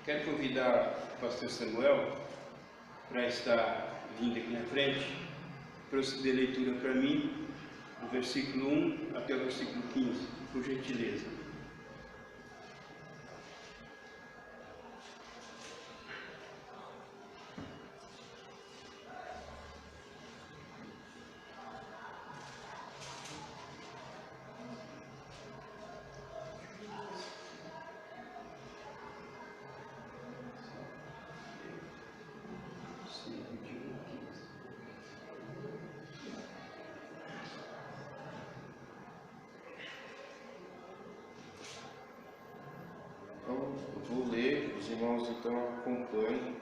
Quero convidar o pastor Samuel para estar vindo aqui na frente, proceder a leitura para mim, do versículo 1 até o versículo 15, por gentileza. Vou ler, os irmãos então acompanhem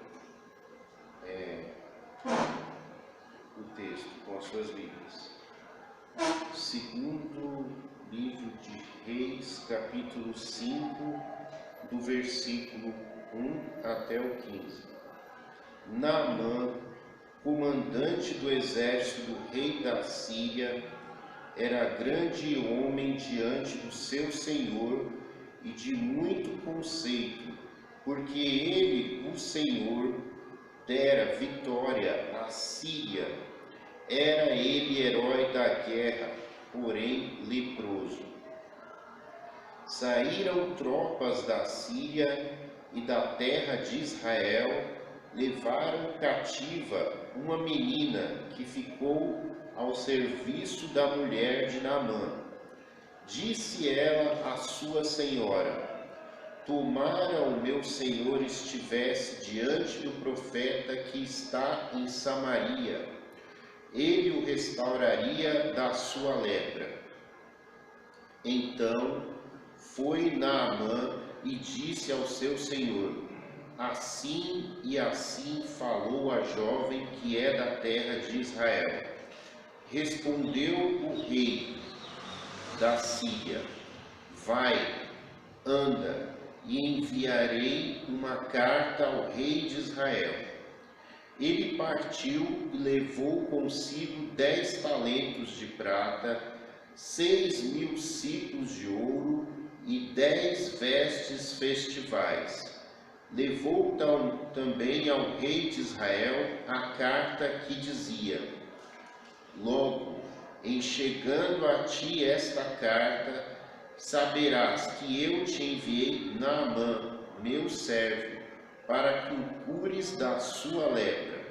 o texto com as suas Bíblias. Segundo livro de Reis, capítulo 5, do versículo 1 até o 15. Naamã, comandante do exército do rei da Síria, era grande homem diante do seu senhor e de muito conceito, porque ele, o Senhor, dera vitória à Síria. Era ele herói da guerra, porém leproso. Saíram tropas da Síria e da terra de Israel, levaram cativa uma menina que ficou ao serviço da mulher de Naamã. Disse ela à sua senhora: tomara o meu senhor estivesse diante do profeta que está em Samaria, ele o restauraria da sua lepra. Então foi Naamã e disse ao seu senhor: assim e assim falou a jovem que é da terra de Israel. Respondeu o rei da Síria: vai, anda, e enviarei uma carta ao rei de Israel. Ele partiu e levou consigo 10 talentos de prata, 6.000 ciclos de ouro e 10 vestes festivais. Levou também ao rei de Israel a carta que dizia: logo, em chegando a ti esta carta, saberás que eu te enviei Naamã, meu servo, para que o cures da sua lepra.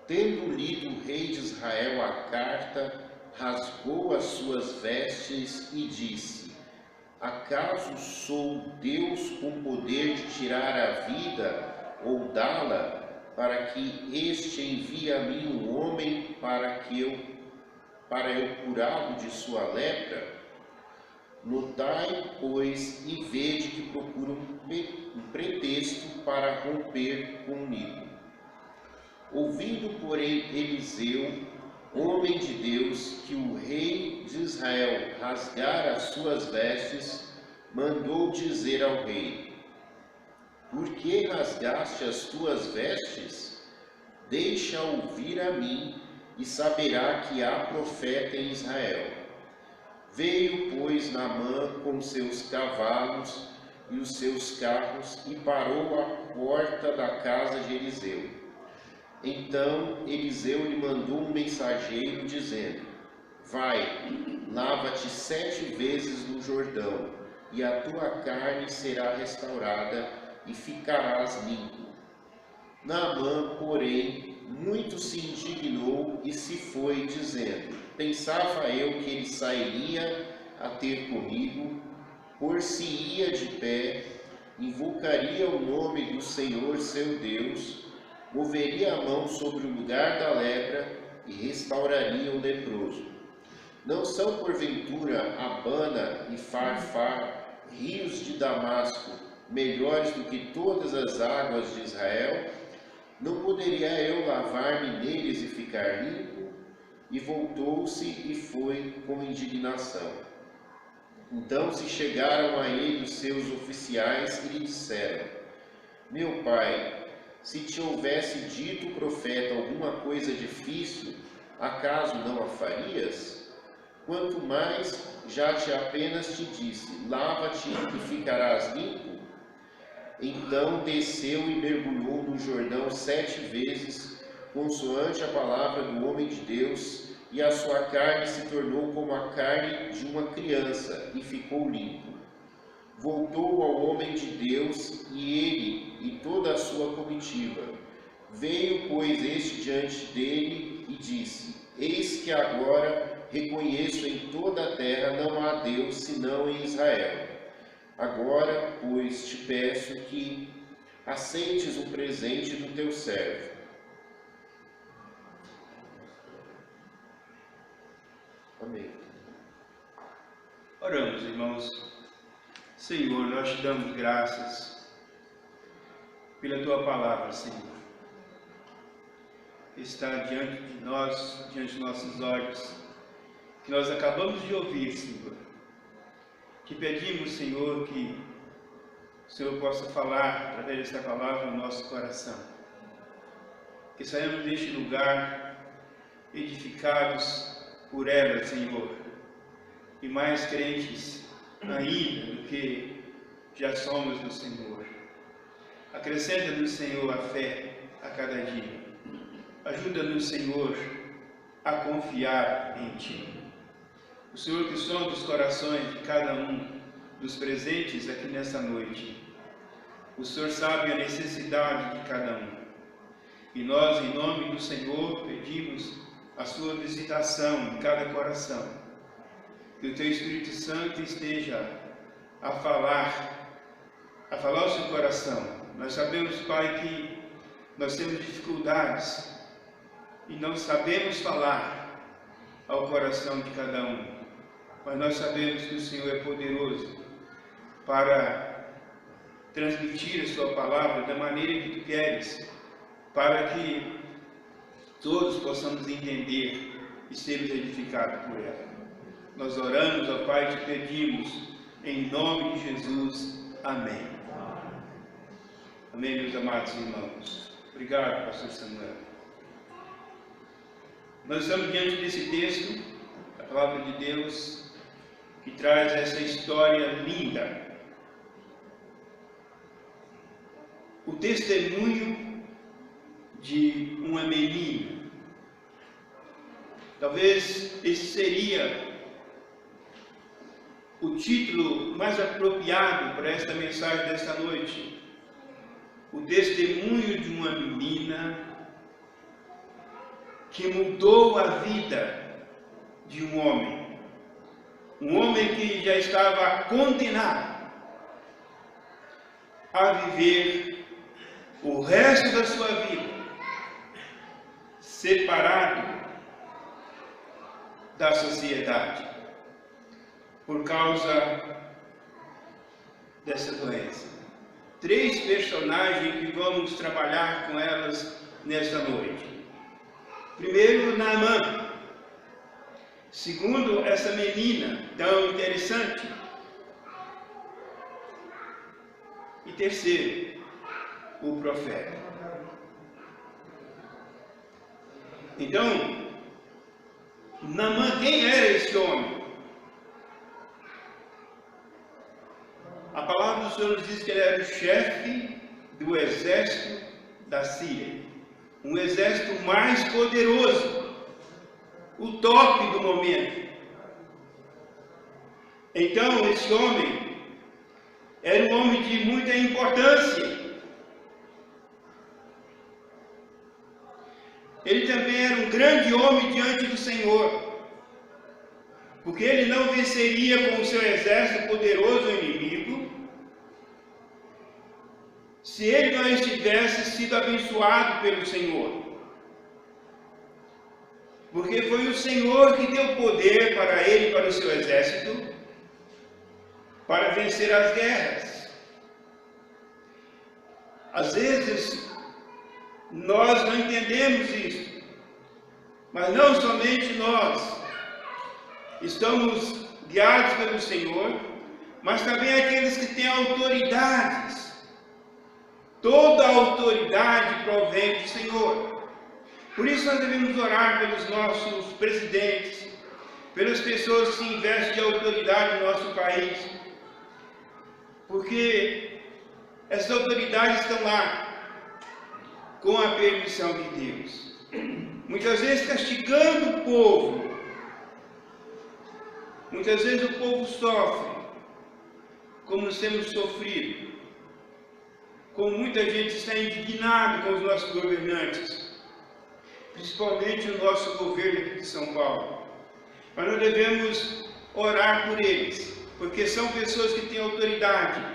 Tendo lido o rei de Israel a carta, rasgou as suas vestes e disse: acaso sou Deus com poder de tirar a vida ou dá-la, para que este envie a mim um homem para eu curá-lo de sua lepra? Notai, pois, e vede que procuro um pretexto para romper comigo. Ouvindo, porém, Eliseu, homem de Deus, que o rei de Israel rasgara as suas vestes, mandou dizer ao rei: por que rasgaste as tuas vestes? Deixa ouvir a mim, e saberá que há profeta em Israel. Veio, pois, Naamã com seus cavalos e os seus carros e parou à porta da casa de Eliseu. Então Eliseu lhe mandou um mensageiro, dizendo: vai, lava-te 7 vezes no Jordão, e a tua carne será restaurada, e ficarás limpo. Naamã, porém, muito se indignou e se foi, dizendo: pensava eu que ele sairia a ter comigo, por-se-ia de pé, invocaria o nome do Senhor seu Deus, moveria a mão sobre o lugar da lepra e restauraria o leproso. Não são porventura Abana e Farfar, rios de Damasco, melhores do que todas as águas de Israel? Não poderia eu lavar-me neles e ficar limpo? E voltou-se e foi com indignação. Então se chegaram a ele os seus oficiais e lhe disseram: meu pai, se te houvesse dito o profeta alguma coisa difícil, acaso não a farias? Quanto mais, já te apenas te disse: lava-te e ficarás limpo? Então desceu e mergulhou no Jordão 7 vezes, consoante a palavra do homem de Deus, e a sua carne se tornou como a carne de uma criança, e ficou limpo. Voltou ao homem de Deus, e ele e toda a sua comitiva. Veio, pois, este diante dele, e disse: Eis que agora reconheço em toda a terra não há Deus senão em Israel. Agora, pois, te peço que aceites o presente do teu servo. Amém. Oramos, irmãos. Senhor, nós te damos graças pela tua palavra, Senhor. Está diante de nós, diante de nossos olhos, que nós acabamos de ouvir, Senhor. Que pedimos, Senhor, que o Senhor possa falar através desta palavra no nosso coração. Que saímos deste lugar edificados por ela, Senhor, e mais crentes ainda do que já somos no Senhor. Acrescenta-nos, Senhor, a fé a cada dia. Ajuda-nos, Senhor, a confiar em Ti. O Senhor que sonda os corações de cada um dos presentes aqui nesta noite. O Senhor sabe a necessidade de cada um. E nós, em nome do Senhor, pedimos a sua visitação em cada coração. Que o Teu Espírito Santo esteja a falar ao seu coração. Nós sabemos, Pai, que nós temos dificuldades e não sabemos falar ao coração de cada um. Mas nós sabemos que o Senhor é poderoso para transmitir a sua palavra da maneira que Tu queres, para que todos possamos entender e sermos edificados por ela. Nós oramos, ó Pai, e te pedimos, em nome de Jesus. Amém. Amém, meus amados irmãos. Obrigado, pastor Samuel. Nós estamos diante desse texto, a palavra de Deus, que traz essa história linda. O testemunho de uma menina. Talvez esse seria o título mais apropriado para esta mensagem desta noite. O testemunho de uma menina que mudou a vida de um homem. Um homem que já estava condenado a viver o resto da sua vida separado da sociedade por causa dessa doença. 3 personagens que vamos trabalhar com elas nesta noite. Primeiro, Naamã. Segundo, essa menina tão interessante. E terceiro, o profeta. Então, Naamã, quem era esse homem? A palavra do Senhor nos diz que ele era o chefe do exército da Síria. Um exército mais poderoso, o top do momento. Então, esse homem era um homem de muita importância. Ele também era um grande homem diante do Senhor, porque ele não venceria com o seu exército poderoso o inimigo, se ele não estivesse sido abençoado pelo Senhor. Porque foi o Senhor que deu poder para ele e para o seu exército para vencer as guerras. Às vezes, nós não entendemos isso, mas não somente nós estamos guiados pelo Senhor, mas também aqueles que têm autoridades. Toda a autoridade provém do Senhor. Por isso nós devemos orar pelos nossos presidentes, pelas pessoas que investem de autoridade no nosso país, porque Essas autoridades estão lá com a permissão de Deus, muitas vezes castigando o povo. Muitas vezes o povo sofre, como nós temos sofrido, como muita gente está indignada com os nossos governantes, principalmente o nosso governo aqui de São Paulo. Mas nós devemos orar por eles, porque são pessoas que têm autoridade.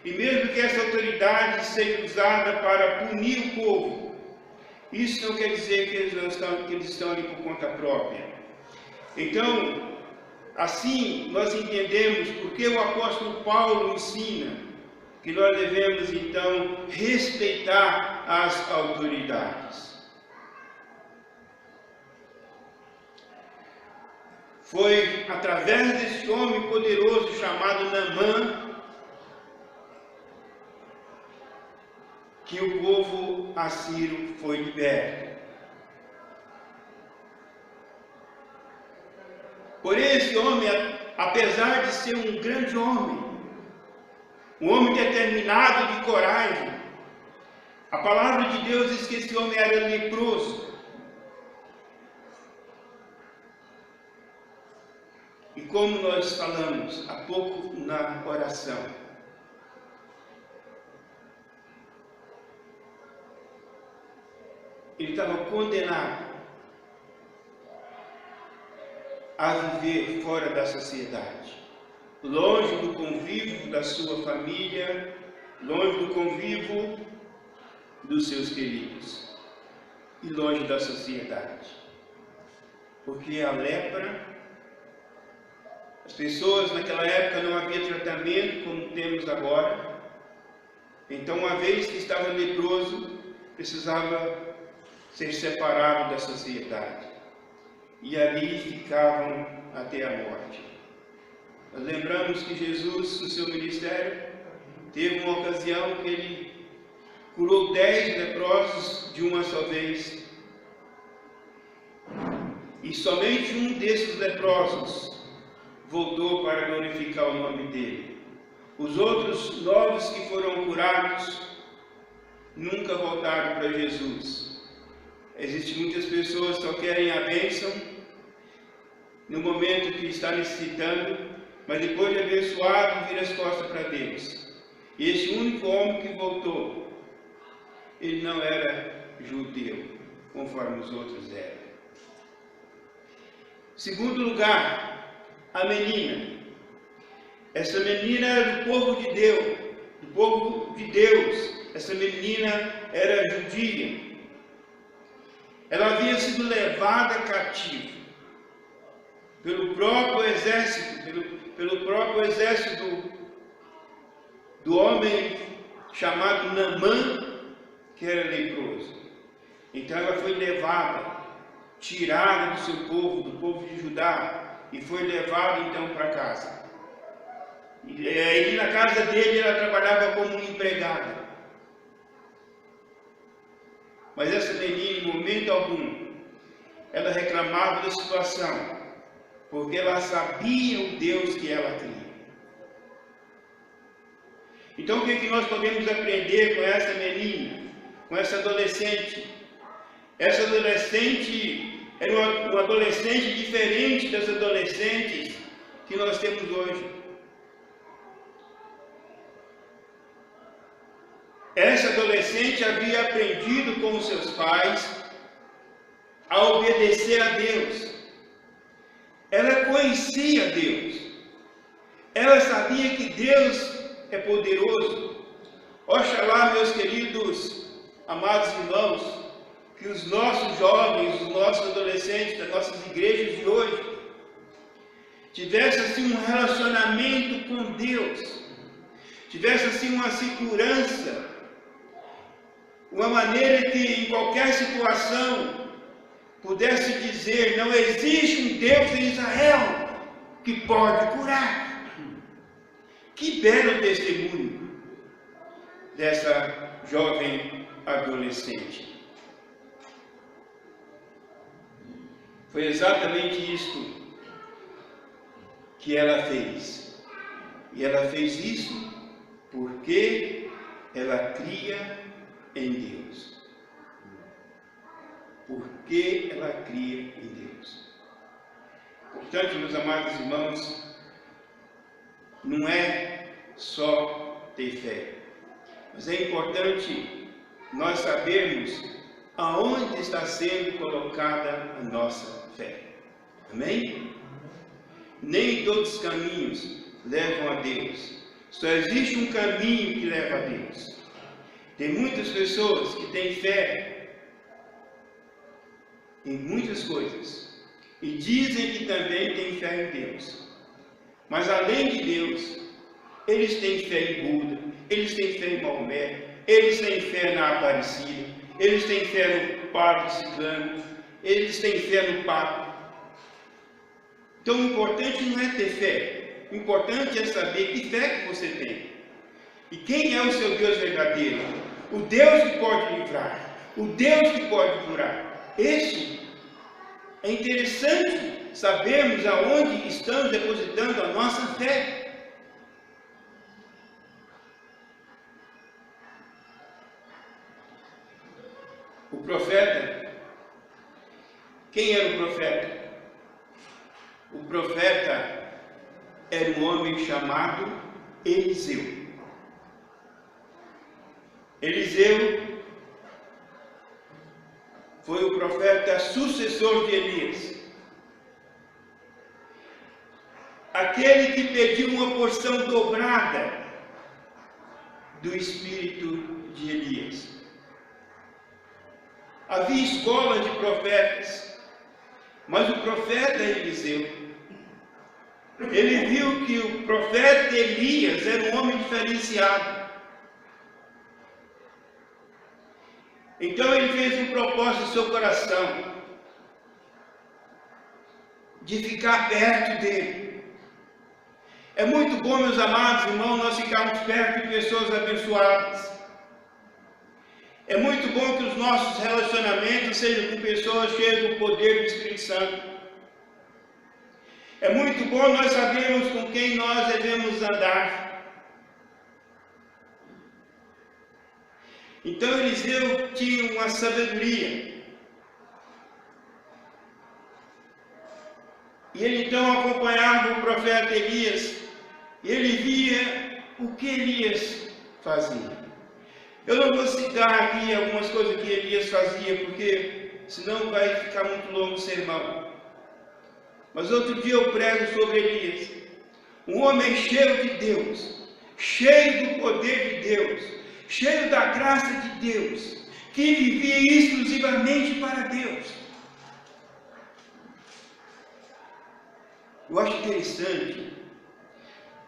E mesmo que essa autoridade seja usada para punir o povo, isso não quer dizer que eles estão ali por conta própria. Então, assim nós entendemos porque o apóstolo Paulo ensina que nós devemos então respeitar as autoridades. Foi através desse homem poderoso chamado Naamã que o povo assírio foi liberto. Porém, esse homem, apesar de ser um grande homem, um homem determinado de coragem, a palavra de Deus diz que esse homem era leproso. E como nós falamos há pouco na oração, ele estava condenado a viver fora da sociedade, longe do convívio da sua família, longe do convívio dos seus queridos e longe da sociedade. Porque a lepra, as pessoas naquela época não havia tratamento como temos agora. Então, uma vez que estava leproso, precisava ser separado da sociedade. E ali ficavam até a morte. Nós lembramos que Jesus, no seu ministério, teve uma ocasião que ele curou 10 leprosos de uma só vez. E somente um desses leprosos voltou para glorificar o nome dele. Os outros 9 que foram curados nunca voltaram para Jesus. Existem muitas pessoas que só querem a bênção no momento que está necessitando, mas depois de abençoado, vira as costas para Deus. E esse único homem que voltou, ele não era judeu, conforme os outros eram. Segundo lugar, a menina. Essa menina era do povo de Deus, do povo de Deus. Essa menina era judia. Ela havia sido levada cativa pelo próprio exército, do homem chamado Naamã, que era leproso. Então ela foi levada, tirada do seu povo, do povo de Judá, e foi levada então para casa. E aí na casa dele ela trabalhava como empregada. Mas essa menina, em momento algum, ela reclamava da situação, porque ela sabia o Deus que ela cria. Então, o que nós podemos aprender com essa menina, com essa adolescente? Essa adolescente era uma adolescente diferente das adolescentes que nós temos hoje. Essa adolescente havia aprendido com os seus pais a obedecer a Deus. Ela conhecia Deus. Ela sabia que Deus é poderoso. Oxalá, meus queridos, amados irmãos, que os nossos jovens, os nossos adolescentes das nossas igrejas de hoje tivessem assim um relacionamento com Deus, tivessem assim uma segurança, uma maneira que em qualquer situação pudesse dizer: não existe um Deus em Israel que pode curar. Que belo testemunho dessa jovem adolescente. Foi exatamente isto que ela fez. E ela fez isso porque ela cria em Deus. Porque ela cria em Deus. Portanto, meus amados irmãos, não é só ter fé, mas é importante nós sabermos aonde está sendo colocada a nossa fé. Amém? Nem todos os caminhos levam a Deus. Só existe um caminho que leva a Deus. Tem muitas pessoas que têm fé em muitas coisas e dizem que também têm fé em Deus. Mas além de Deus, eles têm fé em Buda, eles têm fé em Maomé, eles têm fé na Aparecida, eles têm fé no Padre Ciclano, eles têm fé no Papa. Então o importante não é ter fé, o importante é saber que fé que você tem. E quem é o seu Deus verdadeiro? O Deus que pode livrar, o Deus que pode curar. Este é interessante sabermos aonde estamos depositando a nossa fé. O profeta, quem era o profeta? O profeta era um homem chamado Eliseu. Eliseu foi o profeta sucessor de Elias. Aquele que pediu uma porção dobrada do espírito de Elias. Havia escola de profetas, mas o profeta Eliseu, ele viu que o profeta Elias era um homem diferenciado. Então ele fez um propósito em seu coração de ficar perto dele. É muito bom, meus amados irmãos, nós ficarmos perto de pessoas abençoadas. É muito bom que os nossos relacionamentos sejam com pessoas cheias do poder do Espírito Santo. É muito bom nós sabermos com quem nós devemos andar. Então Eliseu tinha uma sabedoria. E ele então acompanhava o profeta Elias. E ele via o que Elias fazia. Eu não vou citar aqui algumas coisas que Elias fazia, porque senão vai ficar muito longo o sermão. Mas outro dia eu prego sobre Elias. Um homem cheio de Deus, cheio do poder de Deus, cheio da graça de Deus, que vivia exclusivamente para Deus. Eu acho interessante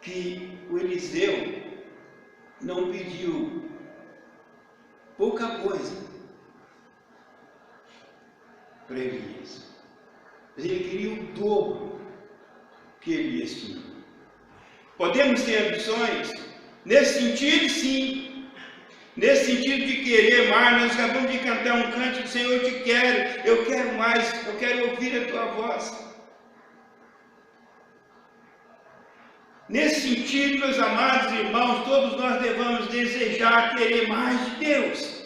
que o Eliseu não pediu pouca coisa para Elias, mas ele queria o dobro que Elias tinha. Podemos ter ambições? Nesse sentido, sim. Nesse sentido de querer mais, nós acabamos de cantar um cântico, Senhor, eu te quero, eu quero mais, eu quero ouvir a tua voz. Nesse sentido, meus amados irmãos, todos nós devemos desejar, querer mais de Deus.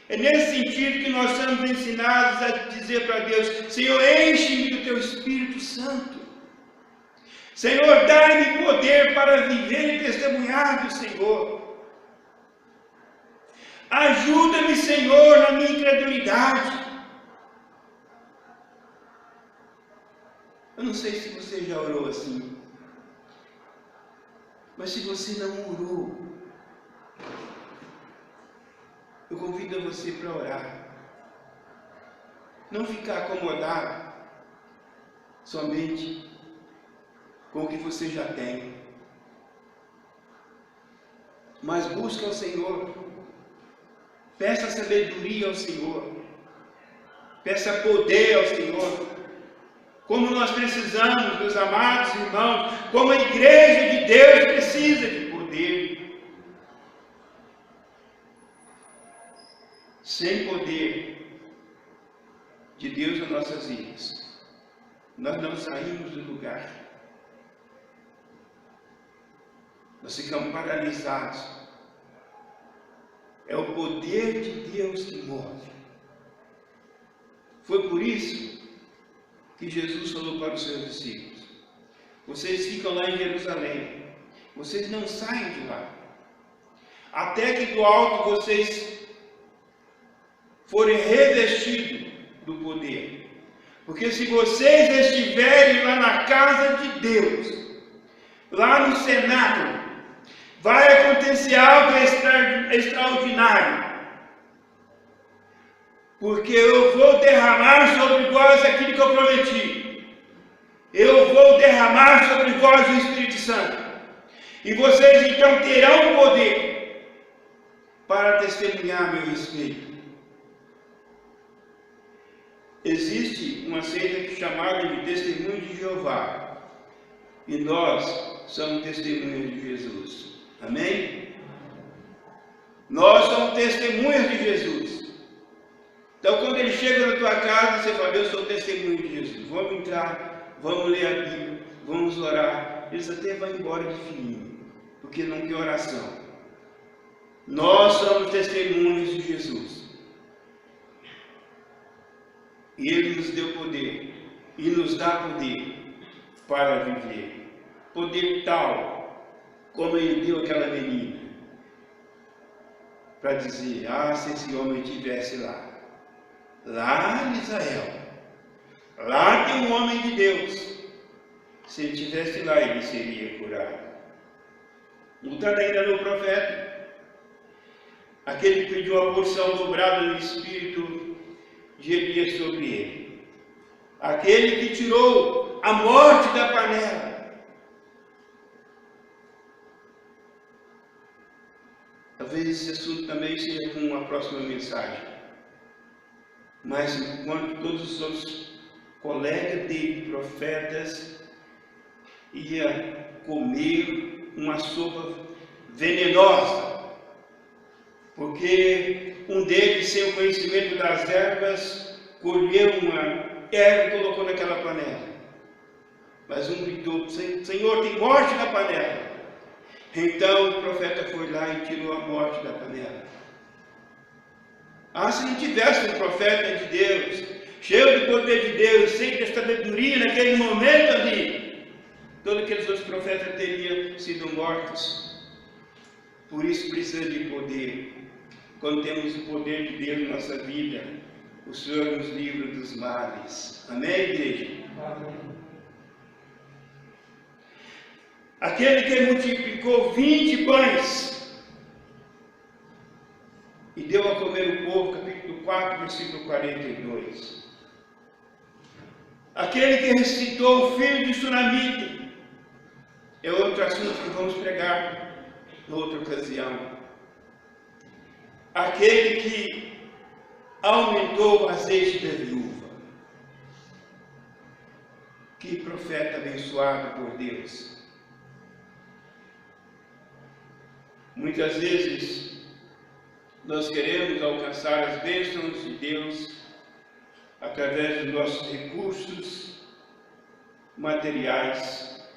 É nesse sentido que nós somos ensinados a dizer para Deus, Senhor, enche-me do teu Espírito Santo. Senhor, dai-me poder para viver e testemunhar do Senhor. Ajuda-me, Senhor, na minha incredulidade. Eu não sei se você já orou assim. Mas se você não orou, eu convido você para orar. Não ficar acomodado somente com o que você já tem. Mas busque ao Senhor. Peça sabedoria ao Senhor. Peça poder ao Senhor. Como nós precisamos, meus amados irmãos, como a igreja de Deus precisa de poder. Sem poder de Deus nas nossas vidas, nós não saímos do lugar. Nós ficamos paralisados É o poder de Deus que move. Foi por isso que Jesus falou para os seus discípulos: vocês ficam lá em Jerusalém, vocês não saem de lá, até que do alto vocês forem revestidos do poder. Porque se vocês estiverem lá na casa de Deus, lá no cenáculo, vai acontecer algo extraordinário. Porque eu vou derramar sobre vós aquilo que eu prometi. Eu vou derramar sobre vós o Espírito Santo. E vocês então terão poder para testemunhar a meu respeito. Existe uma seita chamada de Testemunho de Jeová. E nós somos testemunhas de Jesus. Amém? Nós somos testemunhas de Jesus. Então, quando ele chega na tua casa, você fala: eu sou testemunho de Jesus. Vamos entrar, vamos ler a Bíblia, vamos orar. Eles até vão embora de fininho, porque não tem oração. Nós somos testemunhos de Jesus. E Ele nos deu poder, e nos dá poder para viver. Poder tal como Ele deu àquela menina, para dizer: ah, se esse homem estivesse lá em Israel, lá tem um homem de Deus, se ele estivesse lá, ele seria curado. Voltando ainda no profeta, aquele que pediu a porção dobrada do Espírito de Elias sobre ele, aquele que tirou a morte da panela. Talvez esse assunto também seja com uma próxima mensagem. Mas enquanto todos os outros colegas dele, profetas, iam comer uma sopa venenosa, porque um deles, sem o conhecimento das ervas, colheu uma erva e colocou naquela panela. Mas um gritou: Senhor, tem morte na panela. Então o profeta foi lá e tirou a morte da panela. Ah, se não tivesse um profeta de Deus, cheio do poder de Deus, cheio de sabedoria naquele momento ali, todos aqueles outros profetas teriam sido mortos. Por isso precisa de poder. Quando temos o poder de Deus na nossa vida, o Senhor nos livra dos males. Amém, igreja? Amém. Aquele que multiplicou 20 pães e deu a comer o povo, capítulo 4, versículo 42. Aquele que ressuscitou o filho de Sunamita, é outro assunto que vamos pregar em outra ocasião. Aquele que aumentou o azeite da viúva. Que profeta abençoado por Deus. Muitas vezes nós queremos alcançar as bênçãos de Deus através dos nossos recursos materiais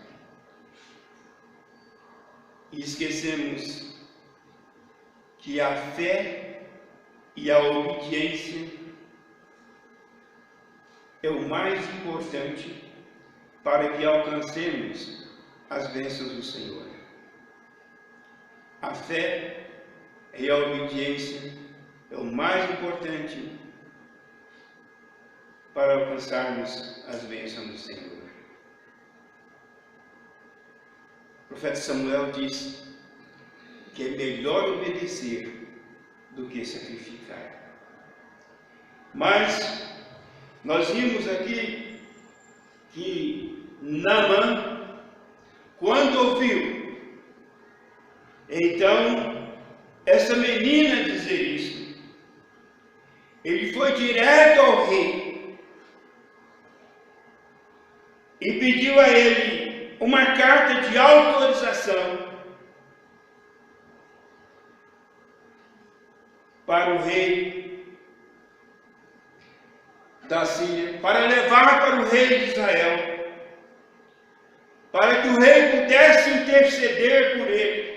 e esquecemos que a fé e a obediência é o mais importante para que alcancemos as bênçãos do Senhor. A fé e a obediência é o mais importante para alcançarmos as bênçãos do Senhor. O profeta Samuel diz que é melhor obedecer do que sacrificar. Mas nós vimos aqui que Naamã, quando ouviu então essa menina dizer isso, ele foi direto ao rei e pediu a ele uma carta de autorização para o rei da Síria, para levar para o rei de Israel, para que o rei pudesse interceder por ele.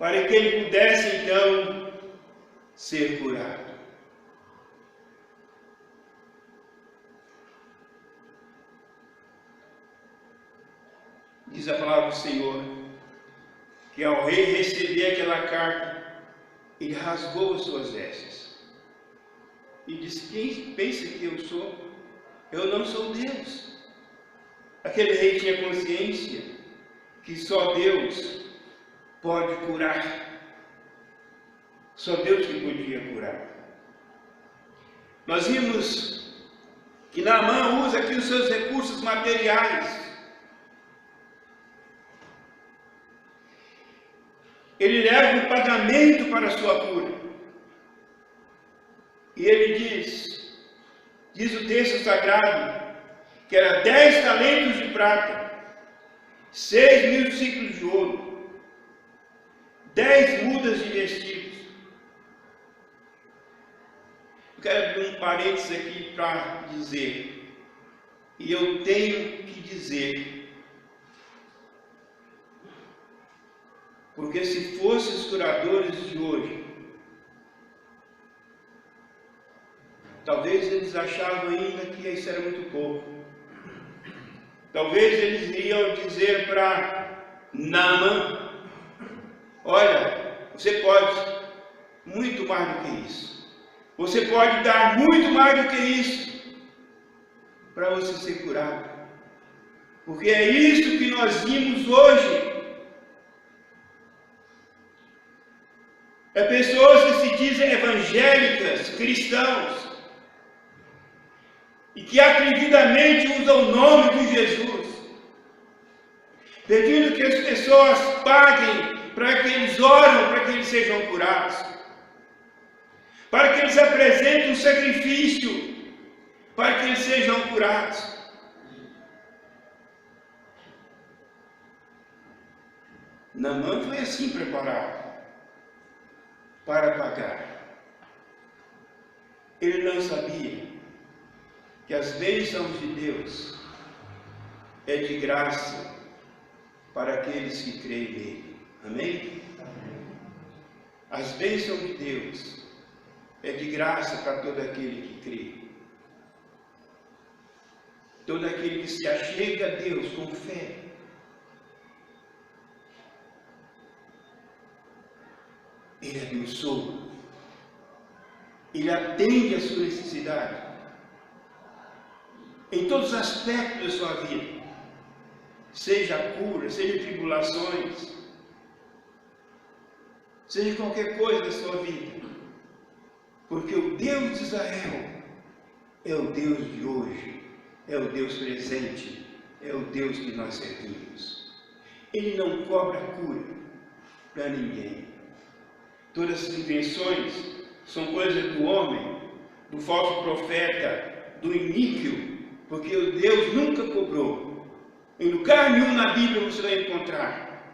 para que ele pudesse então ser curado. Diz a palavra do Senhor que ao rei receber aquela carta, ele rasgou as suas vestes e disse: quem pensa que eu sou? Eu não sou Deus. Aquele rei tinha consciência que só Deus pode curar. Só Deus que podia curar. Nós vimos que Naamã usa aqui os seus recursos materiais. Ele leva um pagamento para a sua cura. E ele diz o texto sagrado, que era 10 talentos de prata, 6.000 ciclos de ouro, 10 mudas de vestidos. Eu quero abrir um parênteses aqui para dizer, e eu tenho que dizer, porque se fossem os curadores de hoje, talvez eles achavam ainda que isso era muito pouco. Talvez eles iriam dizer para Naamã: olha, você pode muito mais do que isso. Você pode dar muito mais do que isso para você ser curado. Porque é isso que nós vimos hoje. É pessoas que se dizem evangélicas, cristãos, e que atrevidamente usam o nome de Jesus, pedindo que as pessoas paguem para que eles orem, para que eles sejam curados, para que eles apresentem um sacrifício, para que eles sejam curados. Naamã foi assim preparado para pagar. Ele não sabia que as bênçãos de Deus é de graça para aqueles que creem nele. Amém? As bênçãos de Deus é de graça para todo aquele que crê. Todo aquele que se achega a Deus com fé. Ele abençoa. Ele atende a sua necessidade. Em todos os aspectos da sua vida. Seja a cura, seja tribulações. Seja qualquer coisa da sua vida. Porque o Deus de Israel é o Deus de hoje. É o Deus presente. É o Deus que nós servimos. Ele não cobra cura para ninguém. Todas as invenções são coisas do homem, do falso profeta, do iníquo, porque o Deus nunca cobrou. Em lugar nenhum na Bíblia você vai encontrar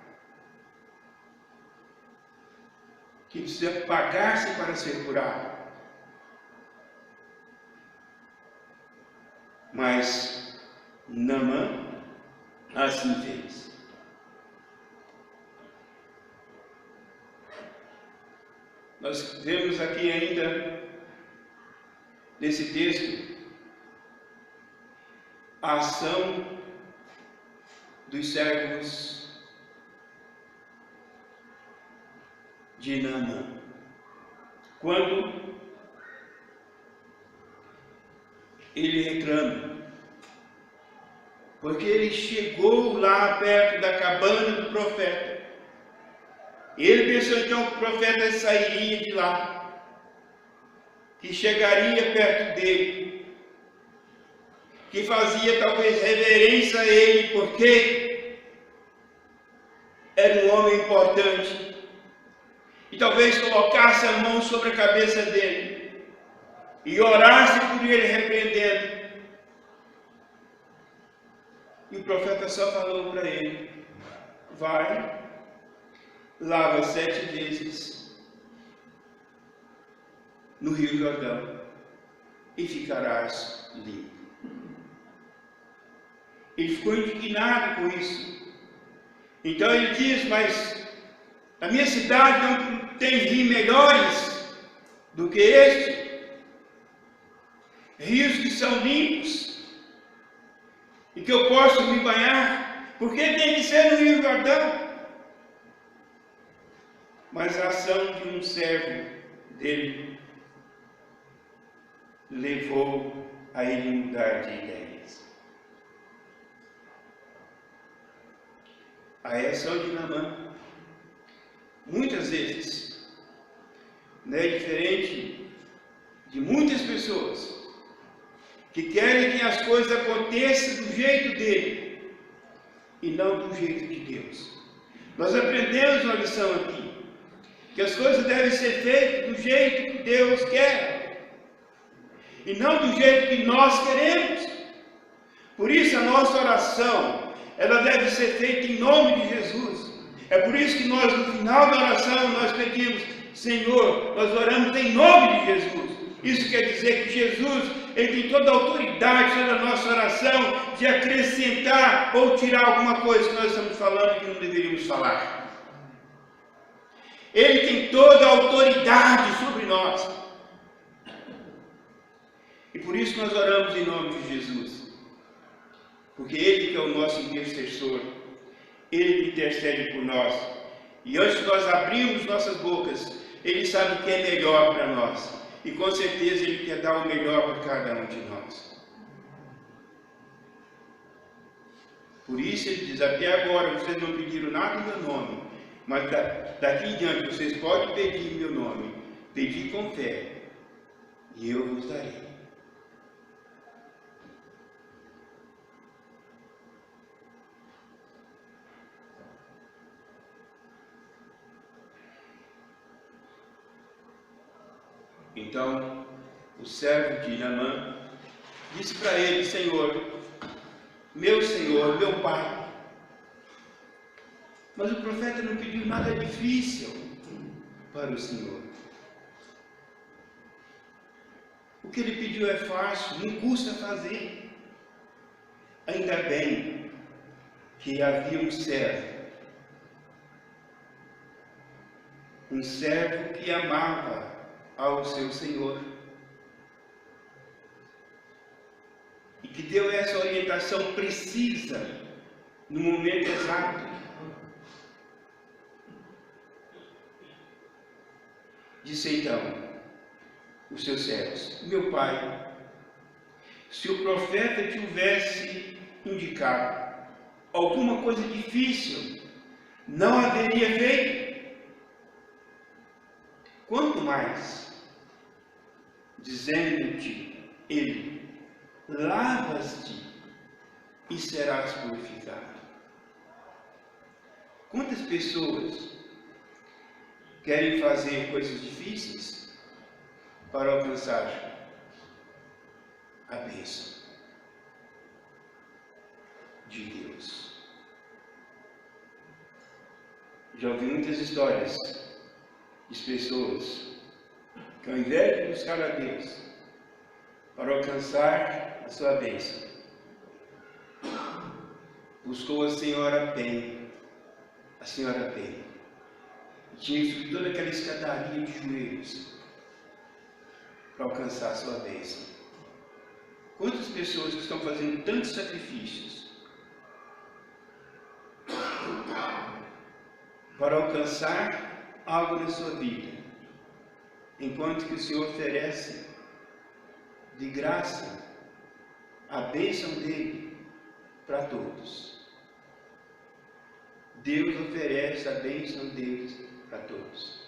que precisa pagar-se para ser curado. Mas Naamã assim fez. Nós vemos aqui ainda, nesse texto, a ação dos servos de Naamã. Quando ele reclama, porque ele chegou lá perto da cabana do profeta. Ele pensou então que o profeta sairia de lá, que chegaria perto dele, que fazia talvez reverência a ele, porque era um homem importante, e talvez colocasse a mão sobre a cabeça dele, e orasse por ele repreendendo. E o profeta só falou para ele: vai, lava 7 vezes no Rio Jordão e ficarás limpo. Ele ficou indignado com isso. Então ele diz: mas A minha cidade não tem rios melhores do que este. Rios que são limpos e que eu posso me banhar. Por que tem que ser no Rio Jordão? Mas a ação de um servo dele levou a ele mudar de ideias. A reação de Naamã, muitas vezes, não é diferente de muitas pessoas que querem que as coisas aconteçam do jeito dele e não do jeito de Deus. Nós aprendemos uma lição aqui, que as coisas devem ser feitas do jeito que Deus quer e não do jeito que nós queremos. Por isso a nossa oração, ela deve ser feita em nome de Jesus. É por isso que nós, no final da oração, nós pedimos: Senhor, nós oramos em nome de Jesus. Isso quer dizer que Jesus, ele tem toda a autoridade sobre a nossa oração de acrescentar ou tirar alguma coisa que nós estamos falando e que não deveríamos falar. Ele tem toda a autoridade sobre nós. E por isso nós oramos em nome de Jesus. Porque Ele que é o nosso intercessor, Ele que intercede por nós. E antes de nós abrirmos nossas bocas, Ele sabe o que é melhor para nós. E com certeza Ele quer dar o melhor para cada um de nós. Por isso Ele diz: até agora vocês não pediram nada em meu nome, mas daqui em diante vocês podem pedir em meu nome. Pedir com fé, e eu vos darei. Então, o servo de Naamã disse para ele: Senhor, meu pai. Mas o profeta não pediu nada difícil para o Senhor. O que ele pediu é fácil, não custa fazer. Ainda bem que havia um servo que amava ao seu Senhor, e que deu essa orientação precisa no momento exato. Disse então os seus servos: meu pai, se o profeta tivesse indicado alguma coisa difícil, não haveria feito. Quanto mais, dizendo-te ele: lavas-te e serás purificado. Quantas pessoas querem fazer coisas difíceis para alcançar a bênção de Deus? Já ouvi muitas histórias de pessoas que, ao invés de buscar a Deus para alcançar a sua bênção, buscou a senhora Penha. A senhora Penha tinha subido toda aquela escadaria de joelhos para alcançar a sua bênção. Quantas pessoas que estão fazendo tantos sacrifícios para alcançar algo na sua vida, enquanto que o Senhor oferece de graça a bênção dele para todos. Deus oferece a bênção deles para todos.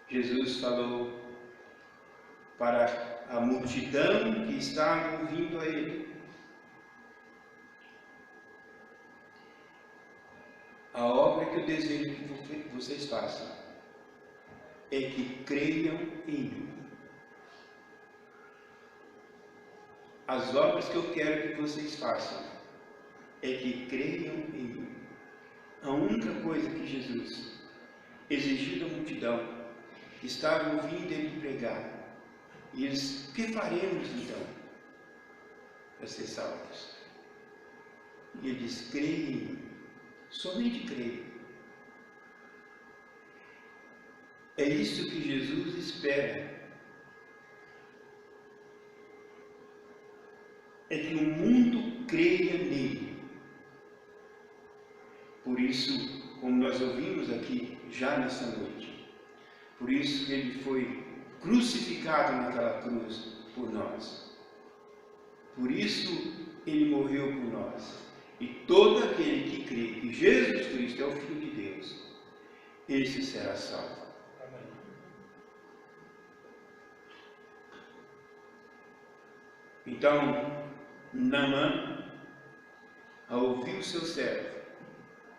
Jesus falou para a multidão que estava ouvindo a ele: a obra que eu desejo que vocês façam é que creiam em mim. As obras que eu quero que vocês façam é que creiam em mim. A única coisa que Jesus exigiu da multidão que estava ouvindo ele pregar, e eles: o que faremos então para ser salvos? E ele diz: creia em mim, somente creia. É isso que Jesus espera. É que o mundo creia nele. Por isso, como nós ouvimos aqui já nessa noite, por isso que ele foi crucificado naquela cruz por nós. Por isso ele morreu por nós. E todo aquele que crê que Jesus Cristo é o Filho de Deus, esse será salvo. Então, Naamã, ao ouvir o seu servo,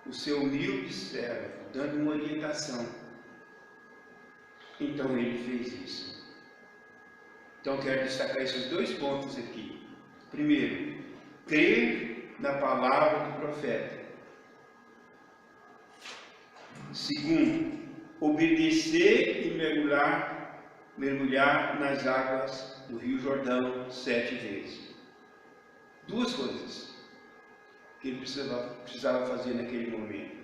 o seu humilde servo, dando uma orientação, então ele fez isso. Então quero destacar esses dois pontos aqui. Primeiro, crer na palavra do profeta. Segundo, obedecer e mergulhar nas águas do Rio Jordão 7 vezes. Duas coisas que ele precisava fazer naquele momento.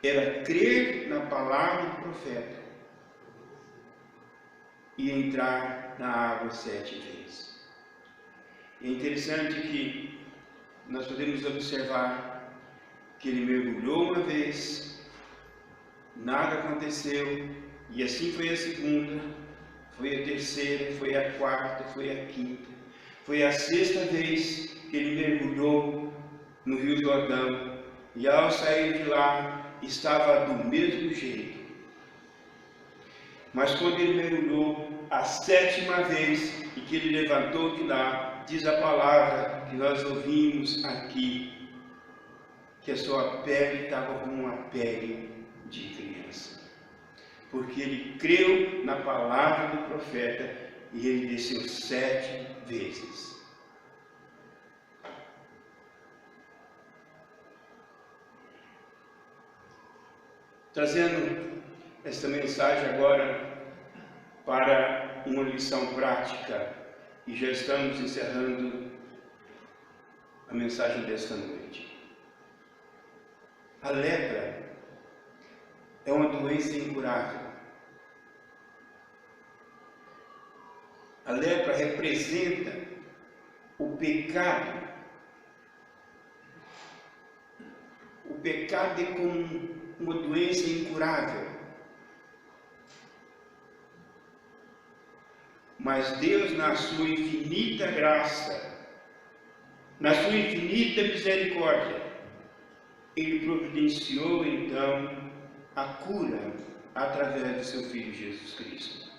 Era crer na palavra do profeta e entrar na água 7 vezes. É interessante que nós podemos observar que ele mergulhou uma vez, nada aconteceu, e assim foi a segunda, foi a terceira, foi a quarta, foi a quinta, foi a sexta vez que ele mergulhou no Rio Jordão, e ao sair de lá estava do mesmo jeito. Mas quando ele mergulhou a 7ª vez e que ele levantou de lá, diz a palavra que nós ouvimos aqui, que a sua pele estava como uma pele de criança. Porque ele creu na palavra do profeta e ele desceu 7 vezes. Trazendo esta mensagem agora para uma lição prática, e já estamos encerrando a mensagem desta noite. A lepra é uma doença incurável. A lepra representa o pecado. O pecado é como uma doença incurável. Mas Deus, na sua infinita graça, na sua infinita misericórdia, Ele providenciou então a cura através do seu Filho Jesus Cristo.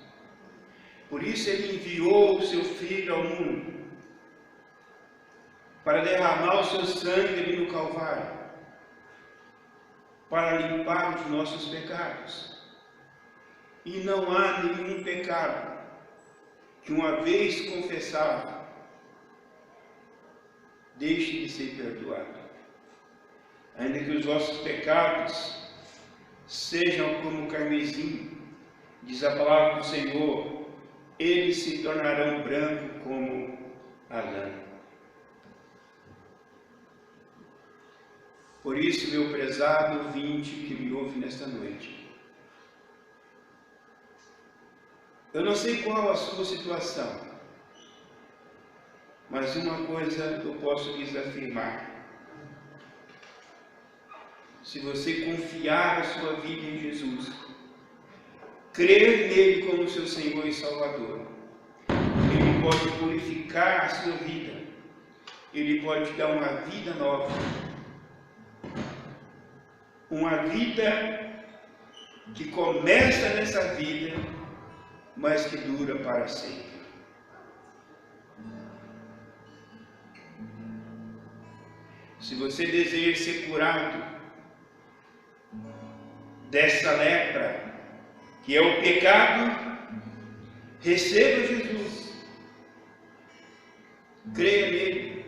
Por isso Ele enviou o seu Filho ao mundo para derramar o seu sangue ali no Calvário, para limpar os nossos pecados. E não há nenhum pecado que, uma vez confessado, deixe de ser perdoado. Ainda que os vossos pecados sejam como o carmesim, diz a palavra do Senhor, eles se tornarão brancos como a lã. Por isso, meu prezado ouvinte que me ouve nesta noite, eu não sei qual a sua situação, mas uma coisa eu posso lhes afirmar. Se você confiar a sua vida em Jesus, crer nele como seu Senhor e Salvador, Ele pode purificar a sua vida, Ele pode te dar uma vida nova, uma vida que começa nessa vida, mas que dura para sempre. Se você deseja ser curado dessa lepra, que é o pecado, receba Jesus, creia nele,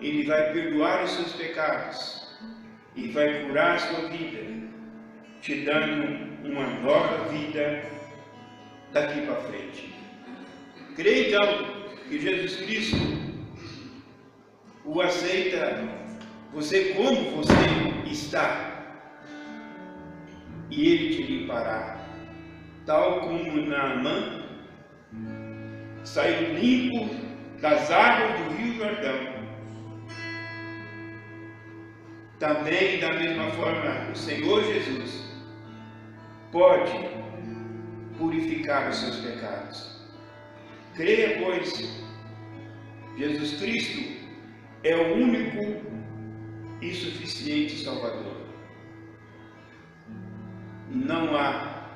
Ele vai perdoar os seus pecados e vai curar a sua vida, te dando uma nova vida daqui para frente. Creia então que Jesus Cristo o aceita você como você está, e Ele te limpará, tal como Naamã saiu limpo das águas do rio Jordão. Também, da mesma forma, o Senhor Jesus pode purificar os seus pecados. Creia, pois, Jesus Cristo é o único e suficiente Salvador. Não há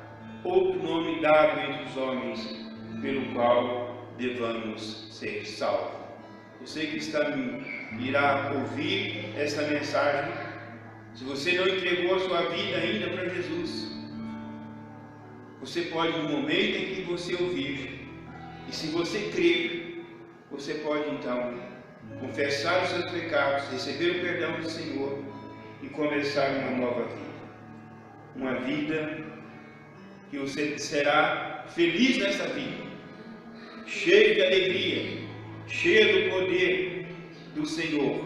outro nome dado entre os homens pelo qual devamos ser salvos. Você que irá ouvir essa mensagem, se você não entregou a sua vida ainda para Jesus, você pode, no momento em que você ouvir, e se você crer, você pode então confessar os seus pecados, receber o perdão do Senhor e começar uma nova vida. Uma vida que você será feliz nessa vida, cheio de alegria, cheio do poder do Senhor,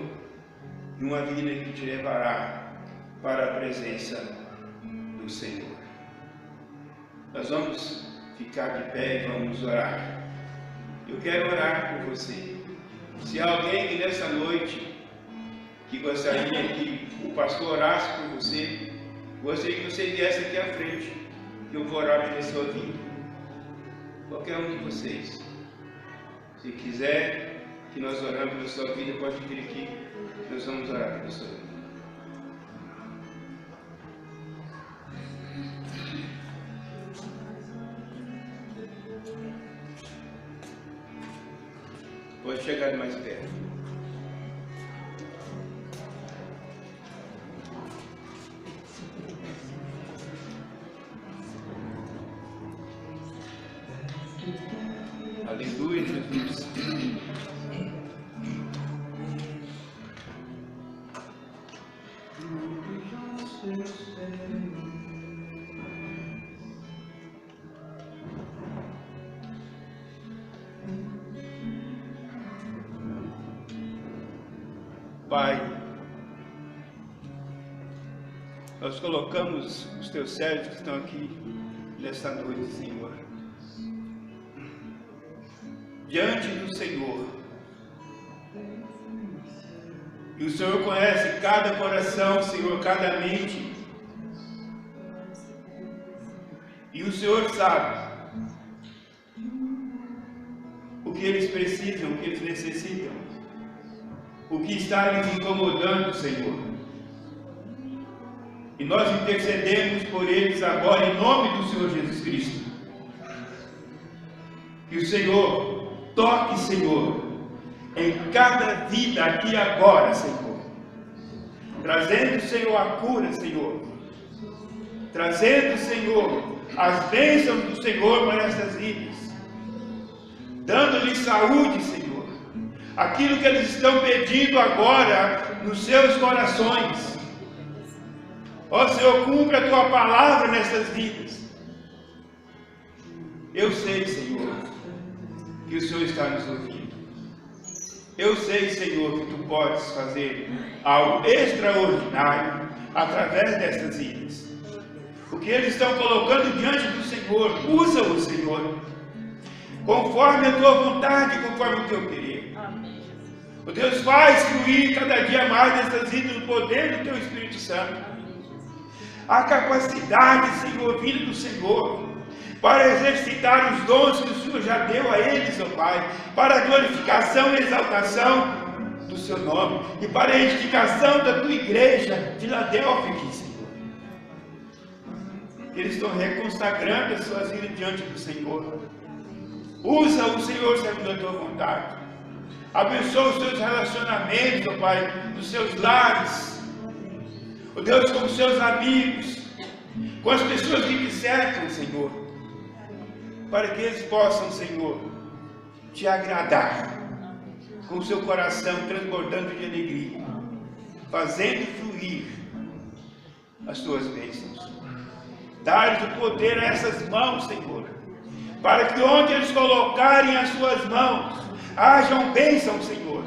e uma vida que te levará para a presença do Senhor. Nós vamos ficar de pé e vamos orar. Eu quero orar por você. Se há alguém que nessa noite que gostaria que o pastor orasse por você, gostaria que você viesse aqui à frente, que eu vou orar pela sua vida. Qualquer um de vocês. Se quiser que nós oramos pela sua vida, pode vir aqui, nós vamos orar pela sua vida. Pode chegar mais perto. Aleluia, Jesus. Pai, nós colocamos os teus servos que estão aqui nesta noite, Senhor, diante do Senhor. E o Senhor conhece cada coração, Senhor, cada mente. E o Senhor sabe o que eles precisam, o que eles necessitam, o que está lhes incomodando, Senhor. E nós intercedemos por eles agora em nome do Senhor Jesus Cristo. Que o Senhor toque, Senhor, em cada vida aqui agora, Senhor. Trazendo, Senhor, a cura, Senhor. Trazendo, Senhor, as bênçãos do Senhor para essas vidas. Dando-lhes saúde, Senhor. Aquilo que eles estão pedindo agora nos seus corações. Ó Senhor, cumpre a tua palavra nessas vidas. Eu sei, Senhor, que o Senhor está nos ouvindo. Eu sei, Senhor, que tu podes fazer algo extraordinário através dessas vidas. O que eles estão colocando diante do Senhor, usa-o, Senhor, conforme a tua vontade, conforme o teu querer. O Deus faz fluir cada dia mais nessas vidas o poder do teu Espírito Santo. A capacidade, Senhor, vinda do Senhor, para exercitar os dons que o Senhor já deu a eles, ó Pai, para a glorificação e exaltação do seu nome, e para a edificação da tua igreja, Filadélfia, aqui, Senhor. Eles estão reconsagrando as suas vidas diante do Senhor. Usa o Senhor segundo a tua vontade. Abençoa os seus relacionamentos, ó Pai, dos seus lares. Ó Deus, com os seus amigos, com as pessoas que te cercam, Senhor. Para que eles possam, Senhor, te agradar. Com o seu coração transbordando de alegria. Fazendo fluir as tuas bênçãos. Dá-lhes o poder a essas mãos, Senhor. Para que onde eles colocarem as suas mãos, hajam bênção, Senhor.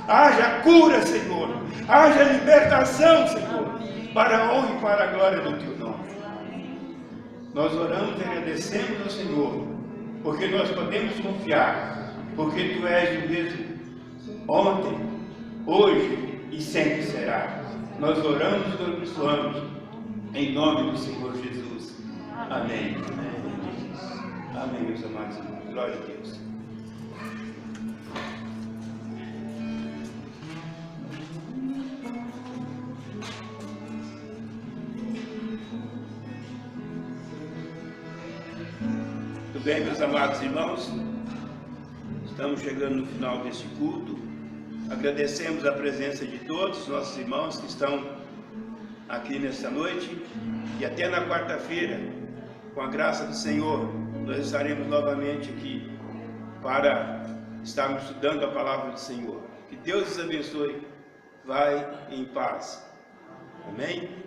Haja cura, Senhor. Haja libertação, Senhor, para a honra e para a glória do Teu nome. Nós oramos e agradecemos ao Senhor, porque nós podemos confiar, porque Tu és o mesmo ontem, hoje e sempre será. Nós oramos e abençoamos em nome do Senhor Jesus. Amém. Amém, meus amados irmãos. Glória a Deus. Muito bem, meus amados irmãos, estamos chegando no final deste culto. Agradecemos a presença de todos os nossos irmãos que estão aqui nesta noite, e até na quarta-feira, com a graça do Senhor, nós estaremos novamente aqui para estarmos estudando a palavra do Senhor. Que Deus os abençoe. Vai em paz. Amém?